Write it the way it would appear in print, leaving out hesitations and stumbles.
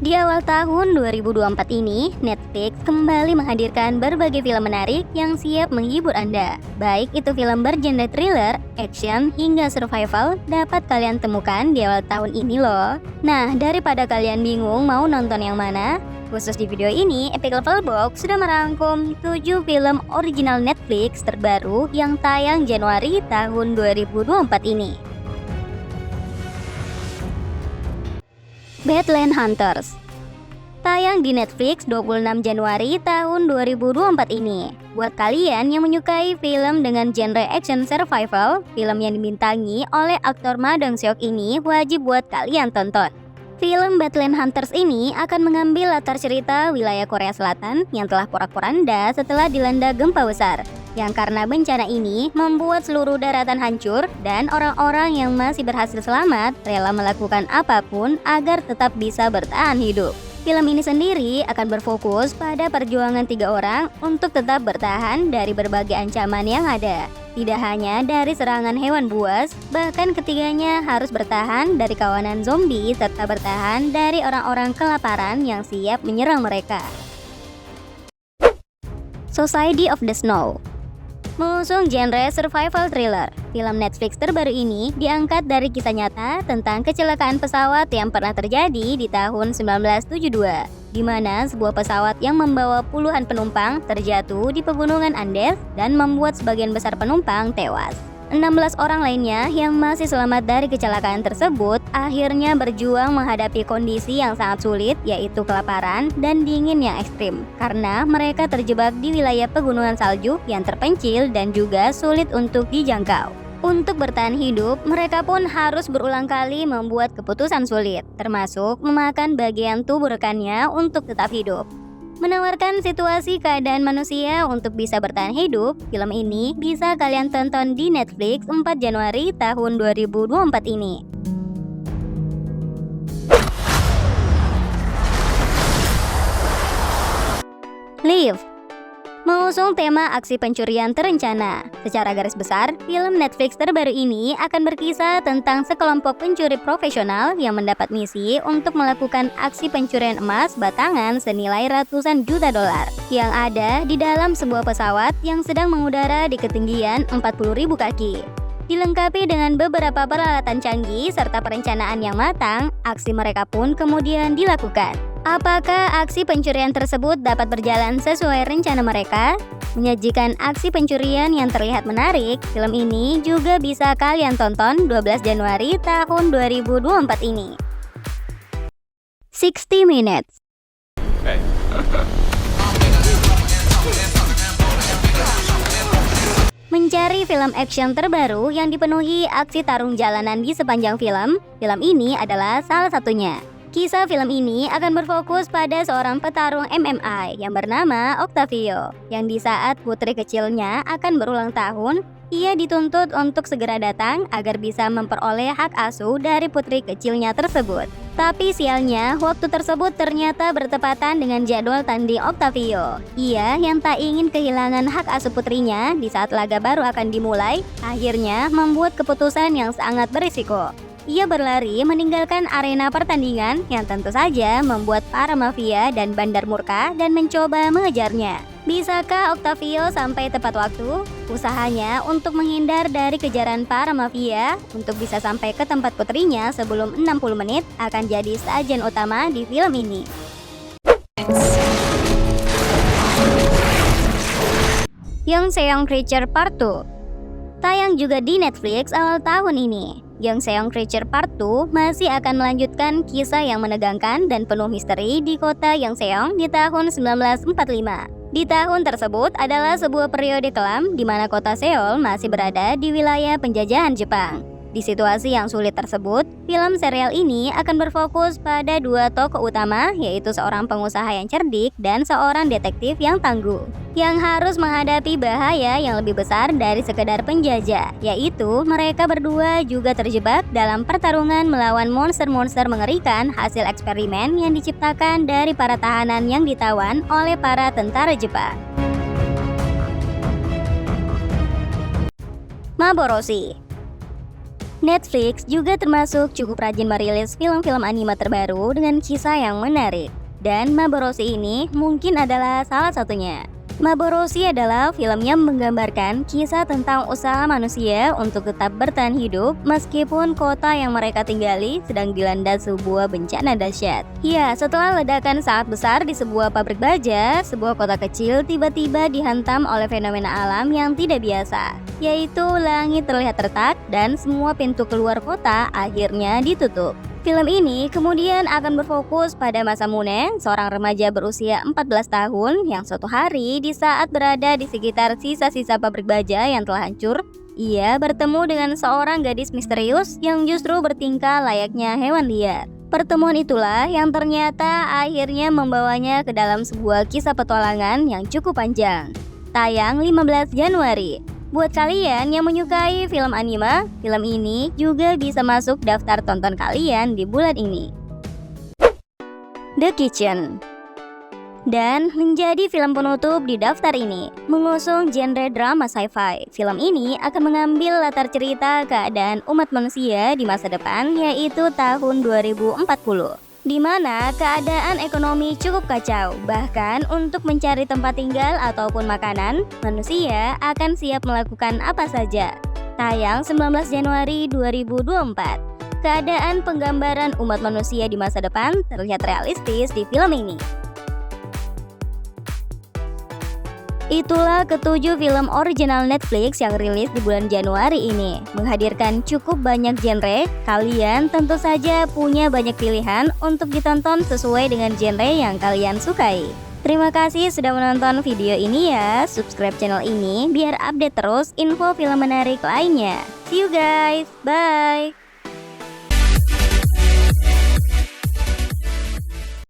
Di awal tahun 2024 ini, Netflix kembali menghadirkan berbagai film menarik yang siap menghibur Anda. Baik itu film bergenre thriller, action, hingga survival dapat kalian temukan di awal tahun ini loh. Nah, daripada kalian bingung mau nonton yang mana, khusus di video ini, Epic Level Box sudah merangkum 7 film original Netflix terbaru yang tayang Januari tahun 2024 ini. Badland Hunters tayang di Netflix 26 Januari tahun 2024 ini. Buat kalian yang menyukai film dengan genre action survival, film yang dibintangi oleh aktor Ma Dong-seok ini wajib buat kalian tonton. Film Badland Hunters ini akan mengambil latar cerita wilayah Korea Selatan yang telah porak-poranda setelah dilanda gempa besar, yang karena bencana ini membuat seluruh daratan hancur dan orang-orang yang masih berhasil selamat rela melakukan apapun agar tetap bisa bertahan hidup. Film ini sendiri akan berfokus pada perjuangan 3 orang untuk tetap bertahan dari berbagai ancaman yang ada. Tidak hanya dari serangan hewan buas, bahkan ketiganya harus bertahan dari kawanan zombie serta bertahan dari orang-orang kelaparan yang siap menyerang mereka. Society of the Snow mengusung genre survival thriller, film Netflix terbaru ini diangkat dari kisah nyata tentang kecelakaan pesawat yang pernah terjadi di tahun 1972, di mana sebuah pesawat yang membawa puluhan penumpang terjatuh di pegunungan Andes dan membuat sebagian besar penumpang tewas. 16 orang lainnya yang masih selamat dari kecelakaan tersebut akhirnya berjuang menghadapi kondisi yang sangat sulit, yaitu kelaparan dan dingin yang ekstrim, karena mereka terjebak di wilayah pegunungan salju yang terpencil dan juga sulit untuk dijangkau. Untuk bertahan hidup, mereka pun harus berulang kali membuat keputusan sulit, termasuk memakan bagian tubuh rekannya untuk tetap hidup. Menawarkan situasi keadaan manusia untuk bisa bertahan hidup, film ini bisa kalian tonton di Netflix 4 Januari tahun 2024 ini. Live mengusung tema aksi pencurian terencana. Secara garis besar, film Netflix terbaru ini akan berkisah tentang sekelompok pencuri profesional yang mendapat misi untuk melakukan aksi pencurian emas batangan senilai ratusan juta dolar yang ada di dalam sebuah pesawat yang sedang mengudara di ketinggian 40.000 kaki. Dilengkapi dengan beberapa peralatan canggih serta perencanaan yang matang, aksi mereka pun kemudian dilakukan. Apakah aksi pencurian tersebut dapat berjalan sesuai rencana mereka? Menyajikan aksi pencurian yang terlihat menarik, film ini juga bisa kalian tonton 12 Januari tahun 2024 ini. 60 Minutes mencari film action terbaru yang dipenuhi aksi tarung jalanan di sepanjang film ini adalah salah satunya. Kisah film ini akan berfokus pada seorang petarung MMA yang bernama Octavio, yang di saat putri kecilnya akan berulang tahun, ia dituntut untuk segera datang agar bisa memperoleh hak asuh dari putri kecilnya tersebut. Tapi sialnya, waktu tersebut ternyata bertepatan dengan jadwal tanding Octavio. Ia yang tak ingin kehilangan hak asuh putrinya di saat laga baru akan dimulai, akhirnya membuat keputusan yang sangat berisiko. Ia berlari meninggalkan arena pertandingan yang tentu saja membuat para mafia dan bandar murka dan mencoba mengejarnya. Bisakah Octavio sampai tepat waktu? Usahanya untuk menghindar dari kejaran para mafia untuk bisa sampai ke tempat putrinya sebelum 60 menit akan jadi sajian utama di film ini. Young-seong Creature Part 2 tayang juga di Netflix awal tahun ini. Young-seong Creature Part 2 masih akan melanjutkan kisah yang menegangkan dan penuh misteri di kota Young-seong di tahun 1945. Di tahun tersebut adalah sebuah periode kelam di mana kota Seoul masih berada di wilayah penjajahan Jepang. Di situasi yang sulit tersebut, film serial ini akan berfokus pada 2 tokoh utama, yaitu seorang pengusaha yang cerdik dan seorang detektif yang tangguh, yang harus menghadapi bahaya yang lebih besar dari sekedar penjajah, yaitu mereka berdua juga terjebak dalam pertarungan melawan monster-monster mengerikan hasil eksperimen yang diciptakan dari para tahanan yang ditawan oleh para tentara Jepang. Maboroshi Netflix juga termasuk cukup rajin merilis film-film anime terbaru dengan kisah yang menarik. Dan Maboroshi ini mungkin adalah salah satunya. Maboroshi adalah film yang menggambarkan kisah tentang usaha manusia untuk tetap bertahan hidup meskipun kota yang mereka tinggali sedang dilanda sebuah bencana dahsyat. Ya, setelah ledakan sangat besar di sebuah pabrik baja, sebuah kota kecil tiba-tiba dihantam oleh fenomena alam yang tidak biasa, yaitu langit terlihat retak dan semua pintu keluar kota akhirnya ditutup. Film ini kemudian akan berfokus pada masa Mune, seorang remaja berusia 14 tahun yang suatu hari di saat berada di sekitar sisa-sisa pabrik baja yang telah hancur, ia bertemu dengan seorang gadis misterius yang justru bertingkah layaknya hewan liar. Pertemuan itulah yang ternyata akhirnya membawanya ke dalam sebuah kisah petualangan yang cukup panjang. Tayang 15 Januari. Buat kalian yang menyukai film anime, film ini juga bisa masuk daftar tonton kalian di bulan ini. The Kitchen. Dan menjadi film penutup di daftar ini, mengusung genre drama sci-fi. Film ini akan mengambil latar cerita keadaan umat manusia di masa depan, yaitu tahun 2040. Di mana keadaan ekonomi cukup kacau. Bahkan untuk mencari tempat tinggal ataupun makanan, manusia akan siap melakukan apa saja. Tayang 19 Januari 2024. Keadaan penggambaran umat manusia di masa depan terlihat realistis di film ini. Itulah ketujuh film original Netflix yang rilis di bulan Januari ini. Menghadirkan cukup banyak genre, kalian tentu saja punya banyak pilihan untuk ditonton sesuai dengan genre yang kalian sukai. Terima kasih sudah menonton video ini ya. Subscribe channel ini biar update terus info film menarik lainnya. See you guys, bye!